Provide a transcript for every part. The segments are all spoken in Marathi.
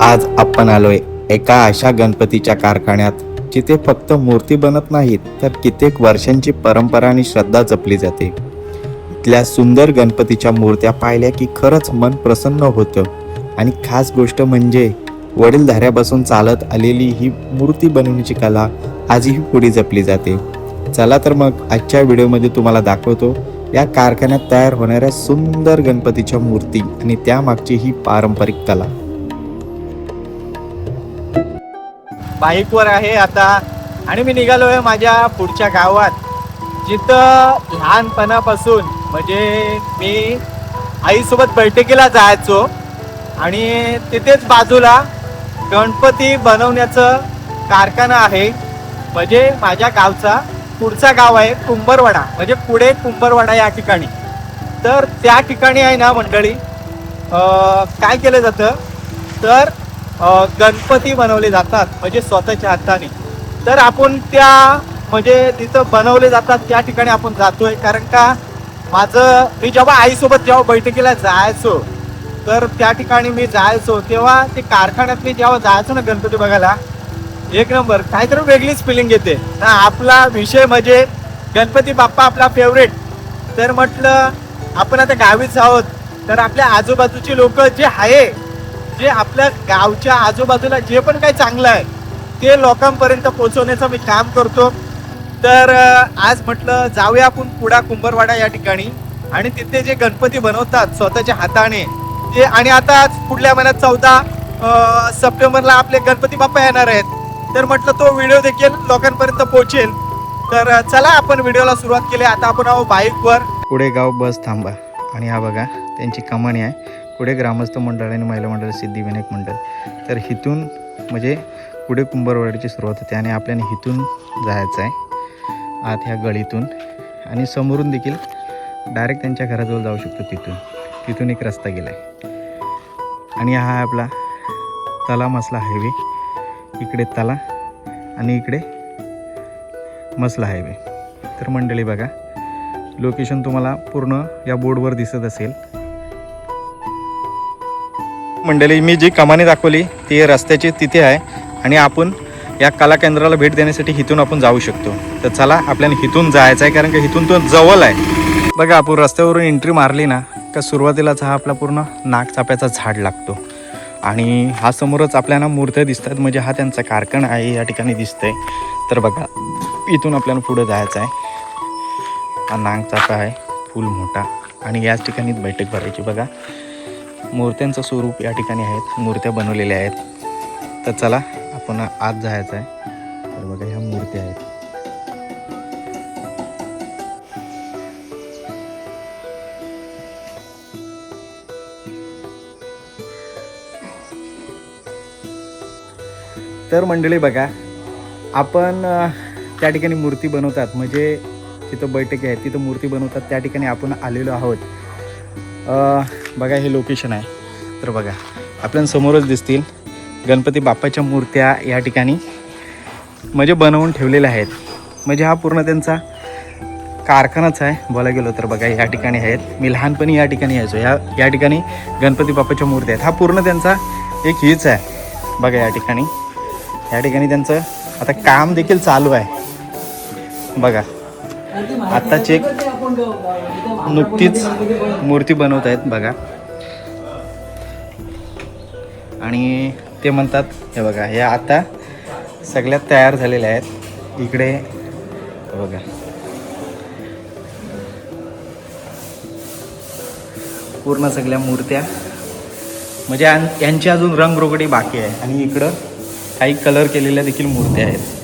आज आपण आलोय एका अशा गणपतीच्या कारखान्यात जिथे फक्त मूर्ती बनत नाहीत तर कित्येक वर्षांची परंपरा आणि श्रद्धा जपली जाते. इथल्या सुंदर गणपतीच्या मूर्त्या पाहिल्या की खरंच मन प्रसन्न होतं. आणि खास गोष्ट म्हणजे वडीलधाऱ्यापासून चालत आलेली ही मूर्ती बनवण्याची कला आजही पुढे जपली जाते. चला तर मग आजच्या व्हिडिओमध्ये तुम्हाला दाखवतो या कारखान्यात तयार होणाऱ्या सुंदर गणपतीच्या मूर्ती आणि त्यामागची ही पारंपरिक कला. बाईकवर आहे आता आणि मी निघालोय माझ्या पुढच्या गावात, जिथं लहानपणापासून म्हणजे मी आईसोबत बैठकीला जायचो आणि तिथेच बाजूला गणपती बनवण्याचं कारखाना आहे. म्हणजे माझ्या गावचा पुढचा गाव आहे कुंभरवाडा, म्हणजे पुढे कुंभरवाडा या ठिकाणी. तर त्या ठिकाणी आहे ना मंडळी, काय केलं जातं तर गणपती बनवले जातात म्हणजे स्वतःच्या हाताने. तर आपण त्या म्हणजे तिथं बनवले जातात त्या ठिकाणी आपण जातोय, कारण का मी जेव्हा आईसोबत जेव्हा बैठकीला जायचो तर त्या ठिकाणी मी जायचो तेव्हा ते कारखान्यातली जेव्हा जायचो ना गणपती बघायला, एक नंबर काहीतरी वेगळीच फिलिंग येते ना. आपला विषय म्हणजे गणपती बाप्पा आपला फेवरेट. तर म्हटलं आपण आता गावीच आहोत, तर आपल्या आजूबाजूची लोक जे आहे, जे आपल्या गावच्या आजूबाजूला जे पण काही चांगलं आहे ते लोकांपर्यंत पोहोचवण्याचं मी काम करतो. तर आज म्हटलं जाऊया आपण पुढा कुंभरवाडा या ठिकाणी आणि तिथे जे गणपती बनवतात स्वतःच्या हाताने ते. आणि आता पुढल्या महिन्यात 14 सप्टेंबरला आपले गणपती बाप्पा येणार आहेत, तर म्हटलं तो व्हिडिओ देखील लोकांपर्यंत पोहोचेल. तर चला आपण व्हिडिओला सुरुवात केली. आता आपण आहोत बाईकवर. पुढे गाव बस थांबा आणि हा बघा त्यांची कमानी आहे. पुढे ग्रामस्थ मंडळ आणि महिला मंडळ सिद्धिविनायक मंडळ. तर इथून म्हणजे पुढे कुंभरवाडीची सुरुवात होते आणि आपल्याला इथून जायचं आहे आत ह्या गळीतून, आणि समोरून देखील डायरेक्ट त्यांच्या घराजवळ जाऊ शकतो. तिथून एक रस्ता गेला आहे. आणि हा आहे आपला तला मसला हायवे. इकडे तला आणि इकडे मसला हायवे. तर मंडळी बघा लोकेशन तुम्हाला पूर्ण या बोर्डवर दिसत असेल. मंडळी मी जी कमानी दाखवली ती रस्त्याची तिथे आहे आणि आपण या कला केंद्राला भेट देण्यासाठी इथून आपण जाऊ शकतो. तर चला आपल्याला इथून जायचं आहे, कारण की इथून तो जवळ आहे. बघा आपण रस्त्यावरून एंट्री मारली ना का सुरुवातीलाच हा आपला पूर्ण नागचाप्याचा झाड लागतो आणि हा समोरच आपल्याला मूर्त्या दिसतात, म्हणजे हा त्यांचा कारखाना आहे या ठिकाणी दिसतंय. तर बघा इथून आपल्याला पुढे जायचं आहे. हा नागचापा आहे फुल मोठा आणि याच ठिकाणी बैठक भरायची. बघा मूर्त्यांचं स्वरूप या ठिकाणी आहेत, मूर्त्या बनवलेल्या आहेत. तर चला आपण आत जायचं आहे. तर बघा ह्या मूर्त्या आहेत. तर मंडळी बघा आपण त्या ठिकाणी मूर्ती बनवतात, म्हणजे तिथं बैठकी आहेत तिथं मूर्ती बनवतात त्या ठिकाणी आपण आलेलो आहोत. बघा हे लोकेशन आहे. तर बघा आपल्याला समोरच दिसतील गणपती बाप्पाच्या मूर्त्या या ठिकाणी म्हणजे बनवून ठेवलेल्या आहेत. म्हणजे हा पूर्ण त्यांचा कारखानाच आहे बोला गेलो तर. बघा या ठिकाणी आहेत, मी लहानपणी या ठिकाणी यायचो. या ठिकाणी गणपती बाप्पाच्या मूर्त्या आहेत. हा पूर्ण त्यांचा एक हीच आहे. बघा या ठिकाणी त्यांचं आता काम देखील चालू आहे. बघा आत्ताची एक नुकतीच मूर्ती बनवत आहेत बघा. आणि ते म्हणतात हे बघा हे आता सगळ्यात तयार झालेल्या आहेत. इकडे बघा पूर्ण सगळ्या मूर्त्या म्हणजे यांची अजून रंगरोगडी बाकी आहे. आणि इकडं काही कलर केलेल्या देखील मूर्त्या आहेत.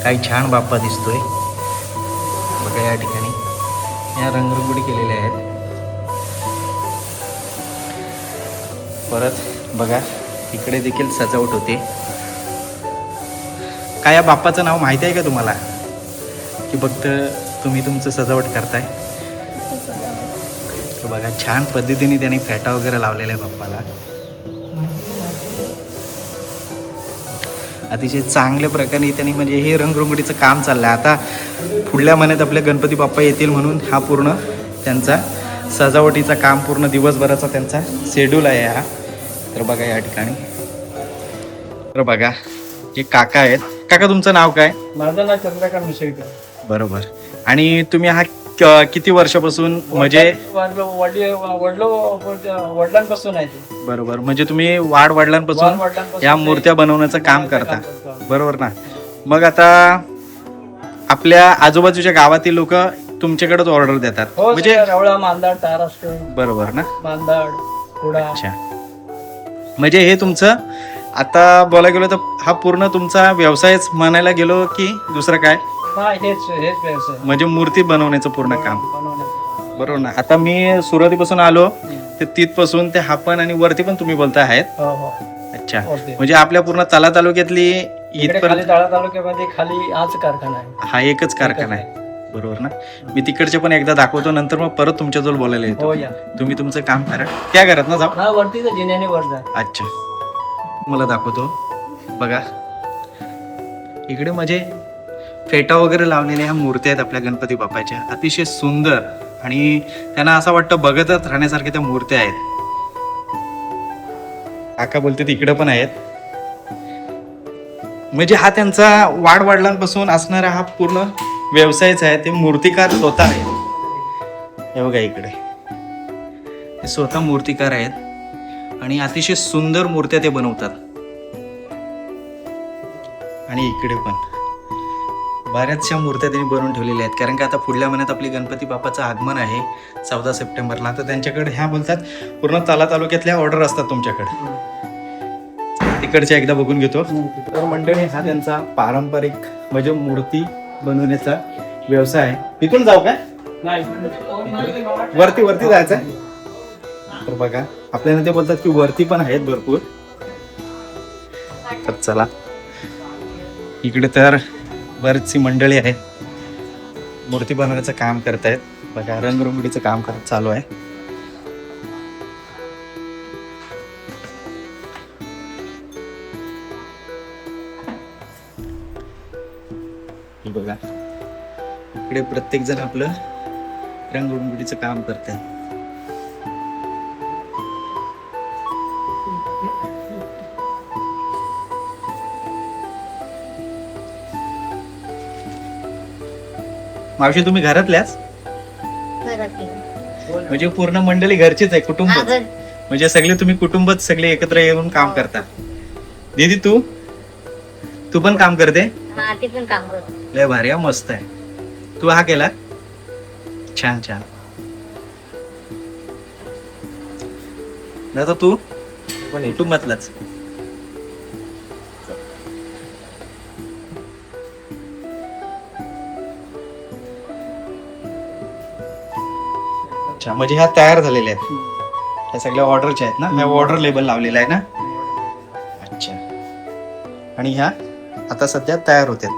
काही छान बाप्पा दिसतोय बघा. या ठिकाणी या रंगरंगोटी केलेल्या आहेत. परत बघा इकडे देखील सजावट होते. काय या बाप्पाचं नाव माहिती आहे का तुम्हाला, की फक्त तुम्ही तुमचं सजावट करताय? तर बघा छान पद्धतीने त्याने फेटा वगैरे लावलेला आहे बाप्पाला. अतिशय चांगल्या प्रकारे त्यांनी म्हणजे हे रंगरंगोटीचं काम चाललं आहे. आता पुढल्या महिन्यात आपले गणपती बाप्पा येतील म्हणून हा पूर्ण त्यांचा सजावटीचं काम पूर्ण दिवसभराचा त्यांचा शेड्यूल आहे हा. तर बघा या ठिकाणी, तर बघा हे काका आहेत. काका तुमचं नाव काय? माझं नाव चंद्रकांत मिसळकर. बरोबर. आणि तुम्ही हा किती वर्षापासून म्हणजे? वडिलांपासून आहे ते. बरोबर, म्हणजे तुम्ही वडिलांपासून या मूर्त्या बनवण्याचं काम करता, बरोबर ना? मग आता आपल्या आजूबाजूच्या गावातील लोक तुमच्याकडेच ऑर्डर देतात म्हणजे? रवळा, मांदाड, ताराष्ट्र. बरोबर ना? मांदाड, कुडा. अच्छा, म्हणजे हे तुमचं आता बोलायला गेलो तर हा पूर्ण तुमचा व्यवसायच म्हणायला गेलो की दुसरं काय? हेच व्यवसाय म्हणजे मूर्ती बनवण्याचं पूर्ण काम, बनवण्याचं. बरोबर ना? आता मी सुरुवातीपासून आलो ते तिथपासून ते हा पण आणि वरती पण तुम्ही बोलता आहेत. अच्छा, म्हणजे आपल्या पूर्ण तला तालुक्यातली इथपर्यंत तळा तालुक्यामध्ये खाली हाच कारखाना आहे. हा एकच कारखाना आहे, बरोबर ना? मी तिकडचे पण एकदा दाखवतो, नंतर मग परत तुमच्याजवळ बोलायला येतो. तुम्ही तुमचं काम करा. क्या करत ना जाऊ वरती जिन्याने वर जा. अच्छा, मला दाखवतो. बघा इकडे म्हणजे फेटा वगैरे लावलेल्या ह्या मूर्त्या आहेत आपल्या गणपती बाप्पाच्या, अतिशय सुंदर, आणि त्यांना असं वाटतं बघतच राहण्यासारख्या त्या मूर्त्या आहेत. काका बोलते तिकडे पण आहेत. म्हणजे हा त्यांचा वडिलांपासून असणारा हा पूर्ण व्यवसायच आहे. ते मूर्तिकार स्वतः आहेत. हे बघा इकडे ते स्वतः मूर्तिकार आहेत आणि अतिशय सुंदर मूर्त्या ते बनवतात. आणि इकडे पण बऱ्याचशा मूर्त्या त्यांनी बनवून ठेवलेल्या आहेत, कारण की आता पुढल्या महिन्यात आपली गणपती बाप्पाचं आगमन आहे 14 सप्टेंबरला. तर त्यांच्याकडे ह्या बोलतात पूर्ण तला तालुक्यातल्या ऑर्डर असतात तुमच्याकडे. तिकडच्या एकदा बघून घेतो. तर मंडळी हा त्यांचा पारंपरिक म्हणजे मूर्ती बनवण्याचा व्यवसाय आहे. इथून जाऊ काय? वरती वरती जायचं. तर बघा आपल्याला ते बोलतात की वरती पण आहेत भरपूर. तर चला, इकडे तर बरीचशी मंडळी आहेत, मूर्ती बनवण्याचं काम करतायत. बघा रंगरंगोळीचं काम चालू आहे. बघा इकडे प्रत्येक जण आपलं रंगरंगोळीचं काम करताय. मावशी तुम्ही घरातल्याच? म्हणजे पूर्ण मंडळी घरचीच आहे, कुटुंब म्हणजे सगळे तुम्ही कुटुंबच सगळे एकत्र येऊन काम करता. दीदी तू पण काम करते? लय भारी आहे, मस्त आहे. तू हा केला? छान छान. दादा तू कुटुंबातलाच? अच्छा, म्हणजे ह्या तयार झालेल्या आहेत, ह्या सगळ्या ऑर्डरच्या आहेत ना? ह्या ऑर्डर लेबल लावलेला आहे ना? अच्छा. आणि ह्या आता सध्या तयार होत्या.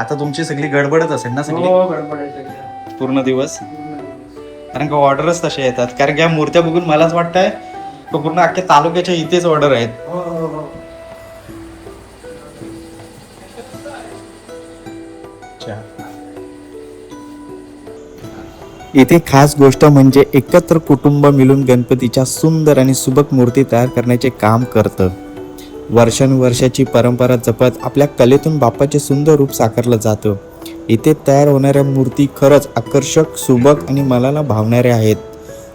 आता तुमची सगळी गडबडच असेल ना? सगळी पूर्ण दिवस, कारण का ऑर्डरच तसे येतात. कारण की ह्या मूर्त्या बघून मलाच वाटतंय तो पूर्ण अख्ख्या तालुक्याच्या इथेच ऑर्डर आहेत. इथे खास गोष्ट म्हणजे एकत्र कुटुंब मिळून गणपतीच्या सुंदर आणि सुबक मूर्ती तयार करण्याचे काम करतं. वर्षानुवर्षाची परंपरा जपत आपल्या कलेतून बाप्पाचे सुंदर रूप साकारलं जातं. इथे तयार होणाऱ्या मूर्ती खरंच आकर्षक, सुबक आणि मनाला भावणाऱ्या आहेत.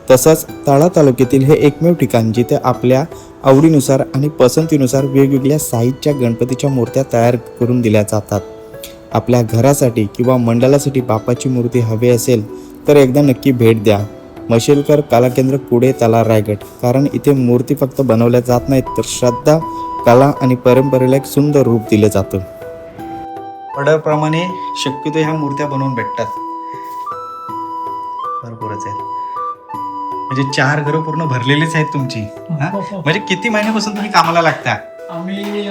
तसंच तळा तालुक्यातील हे एकमेव ठिकाण जिथे आपल्या आवडीनुसार आणि पसंतीनुसार वेगवेगळ्या साईजच्या गणपतीच्या मूर्त्या तयार करून दिल्या जातात. आपल्या घरासाठी किंवा मंडळासाठी बाप्पाची मूर्ती हवी असेल तर एकदा नक्की भेट द्या. मशेलकर कला केंद्र, कुडे, तला, रायगड. कारण इथे मूर्ती फक्त बनवल्या जात नाहीत, तर श्रद्धा, कला आणि परंपरेला एक सुंदर रूप दिलं जातं. ऑर्डरप्रमाणे शक्यतो ह्या मूर्त्या बनवून भेटतात. भरपूरच आहेत, म्हणजे 4 घरं पूर्ण भरलेलीच आहेत तुमची. म्हणजे किती महिन्यापासून तुम्ही कामाला लागता? आम्ही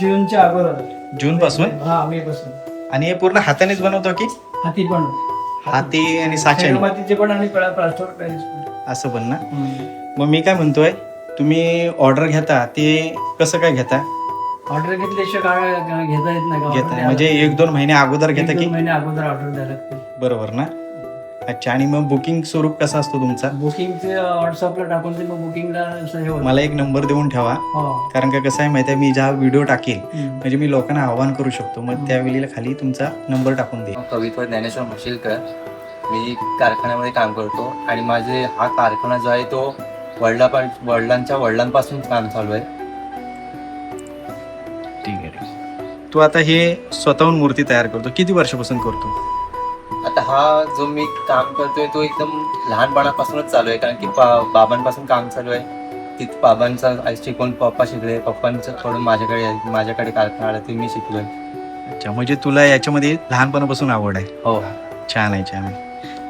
जूनच्या अगोदर. जून पासून? आम्ही पासून. आणि हे पूर्ण हातानेच बनवतो की? हाती पण, हाती आणि साच्याने मातीचे पण आणि प्लास्टर असं पण ना? मग मी काय म्हणतोय, तुम्ही ऑर्डर घेता ते कसं काय घेता? ऑर्डर घेतल्याशिवाय काय घेता येत नाही. घेता म्हणजे 1-2 महिने अगोदर घेता की? 1-2 महिने अगोदर ऑर्डर द्यायला लागते. बरोबर ना? अच्छा, आणि मग बुकिंग स्वरूप कसा असतो तुमचा? बुकिंगचे व्हॉट्सअपला टाकून ते मग बुकिंगला असं हे होतं. मला एक नंबर देऊन ठेवा, हो. कारण का कसं आहे माहिती आहे, मी ज्या व्हिडिओ टाकेल हम्म. म्हणजे मी लोकांना आव्हान करू शकतो, मग त्यावेळेला खाली तुमचा नंबर टाकून दे. कविता ज्ञानेश्वर मुशिलकर. मी कारखान्यामध्ये काम करतो आणि माझे हा कारखाना जो आहे तो वडिलांच्या वडिलांपासून काम चालू आहे. ठीक आहे, ठीक आहे. तू आता हे स्वतःहून मूर्ती तयार करतो, किती वर्षापासून करतो? आता हा जो मी काम करतोय तो एकदम लहानपणापासूनच चालू आहे, कारण की बाबांपासून काम चालू आहे. तिथं बाबांचा शिकून पप्पा शिकले, पप्पांचं थोडं माझ्याकडे कारखाना आला ते मी शिकलोय. अच्छा, म्हणजे तुला याच्यामध्ये लहानपणापासून आवड आहे. हो. छान आहे, छान आहे.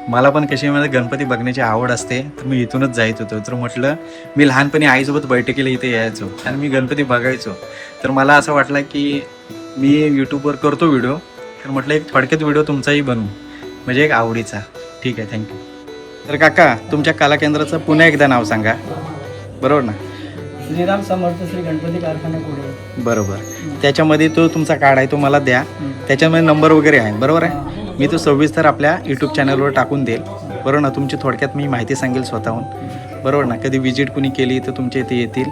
मला पण कशी मला गणपती बघण्याची आवड असते, तर मी इथूनच जायत होतो. तर म्हटलं मी लहानपणी आईसोबत बैठकीला इथे यायचो आणि मी गणपती बघायचो. तर मला असं वाटलं की मी यूट्यूबवर करतो व्हिडिओ, तर म्हटलं एक थोडक्यात व्हिडिओ तुमचाही बनवू, म्हणजे एक आवडीचा. ठीक आहे, थँक्यू. तर काका, तुमच्या कला केंद्राचं पुन्हा एकदा नाव सांगा, बरोबर ना? श्रीराम समर्थ श्री गणपती कारखाना पुढे. बरोबर. त्याच्यामध्ये तो तुमचा कार्ड आहे, तो मला द्या. त्याच्यामध्ये नंबर वगैरे आहे, बरोबर आहे? मी तो सविस्तर आपल्या यूट्यूब चॅनलवर टाकून देईल, बरोबर ना? तुमची थोडक्यात मी माहिती सांगेल स्वतःहून, बरोबर ना? कधी विजिट कुणी केली तर तुमच्या इथे येतील,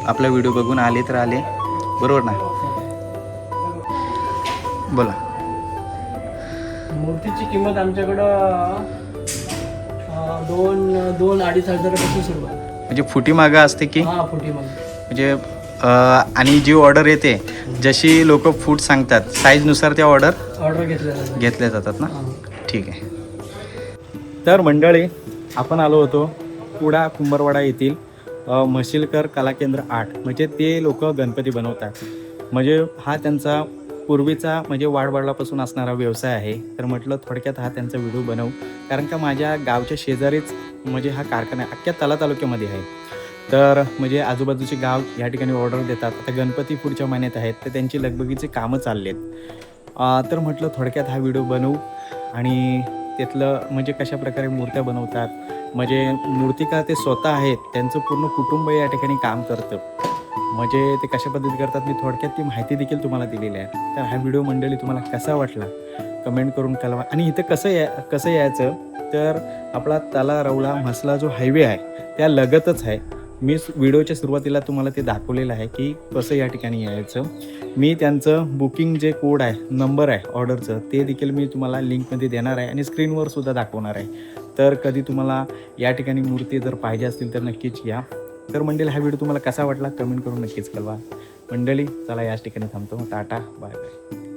आपला व्हिडिओ बघून आले तर आले, बरोबर ना? बोला. मूर्तीची किंमत आमच्याकडं 2-2-2.5 हजारापासून सुरुवात. म्हणजे फुटी मागं असते की हा, फुटीमध्ये. म्हणजे आणि जी ऑर्डर येते, जशी लोक फूट सांगतात साईजनुसार त्या ऑर्डर ऑर्डर घेतल्या जातात ना? ठीक आहे. तर मंडळी, आपण आलो होतो कुडा कुंभारवाडा येथील म्हशीलकर कला केंद्र 8. म्हणजे ते लोक गणपती बनवतात, म्हणजे हा त्यांचा पूर्वीचा म्हणजे वाडवडिलापासून असणारा व्यवसाय आहे. तर म्हटलं थोडक्यात हा त्यांचा व्हिडिओ बनवू, कारण का माझ्या गावच्या शेजारीच म्हणजे हा कारखाना अख्ख्या तला तालुक्यामध्ये आहे. तर म्हणजे आजूबाजूचे गाव या ठिकाणी ऑर्डर देतात. आता गणपती पुढच्या महिन्यात आहेत, तर त्यांची लगबगीचे कामं चाललेत. तर म्हटलं थोडक्यात हा व्हिडिओ बनवू आणि त्यातलं म्हणजे कशा प्रकारे मूर्त्या बनवतात, म्हणजे मूर्तिकार ते स्वतः आहेत, त्यांचं पूर्ण कुटुंब या ठिकाणी काम करतं, म्हणजे ते कशा पद्धती करतात मी थोडक्यात ती माहिती देखील तुम्हाला दिलेली आहे. तर हा व्हिडिओ मंडळी तुम्हाला कसा वाटला कमेंट करून कळवा. आणि इथं कसं यायचं, तर आपला तला रवला म्हसला जो हायवे आहे त्या लगतच आहे. मी व्हिडिओच्या सुरुवातीला तुम्हाला ते दाखवलेलं आहे की कसं या ठिकाणी यायचं. मी त्यांचं बुकिंग जे कोड आहे, नंबर आहे ऑर्डरचं, ते देखील मी तुम्हाला लिंकमध्ये देणार आहे आणि स्क्रीनवर सुद्धा दाखवणार आहे. तर कधी तुम्हाला या ठिकाणी मूर्ती जर पाहिजे असतील तर नक्कीच या. तर मंडळी, हा व्हिडिओ तुम्हाला कसा वाटला कमेंट करून नक्कीच कळवा. मंडळी, चला याच ठिकाणी थांबतो. Tata, bye bye.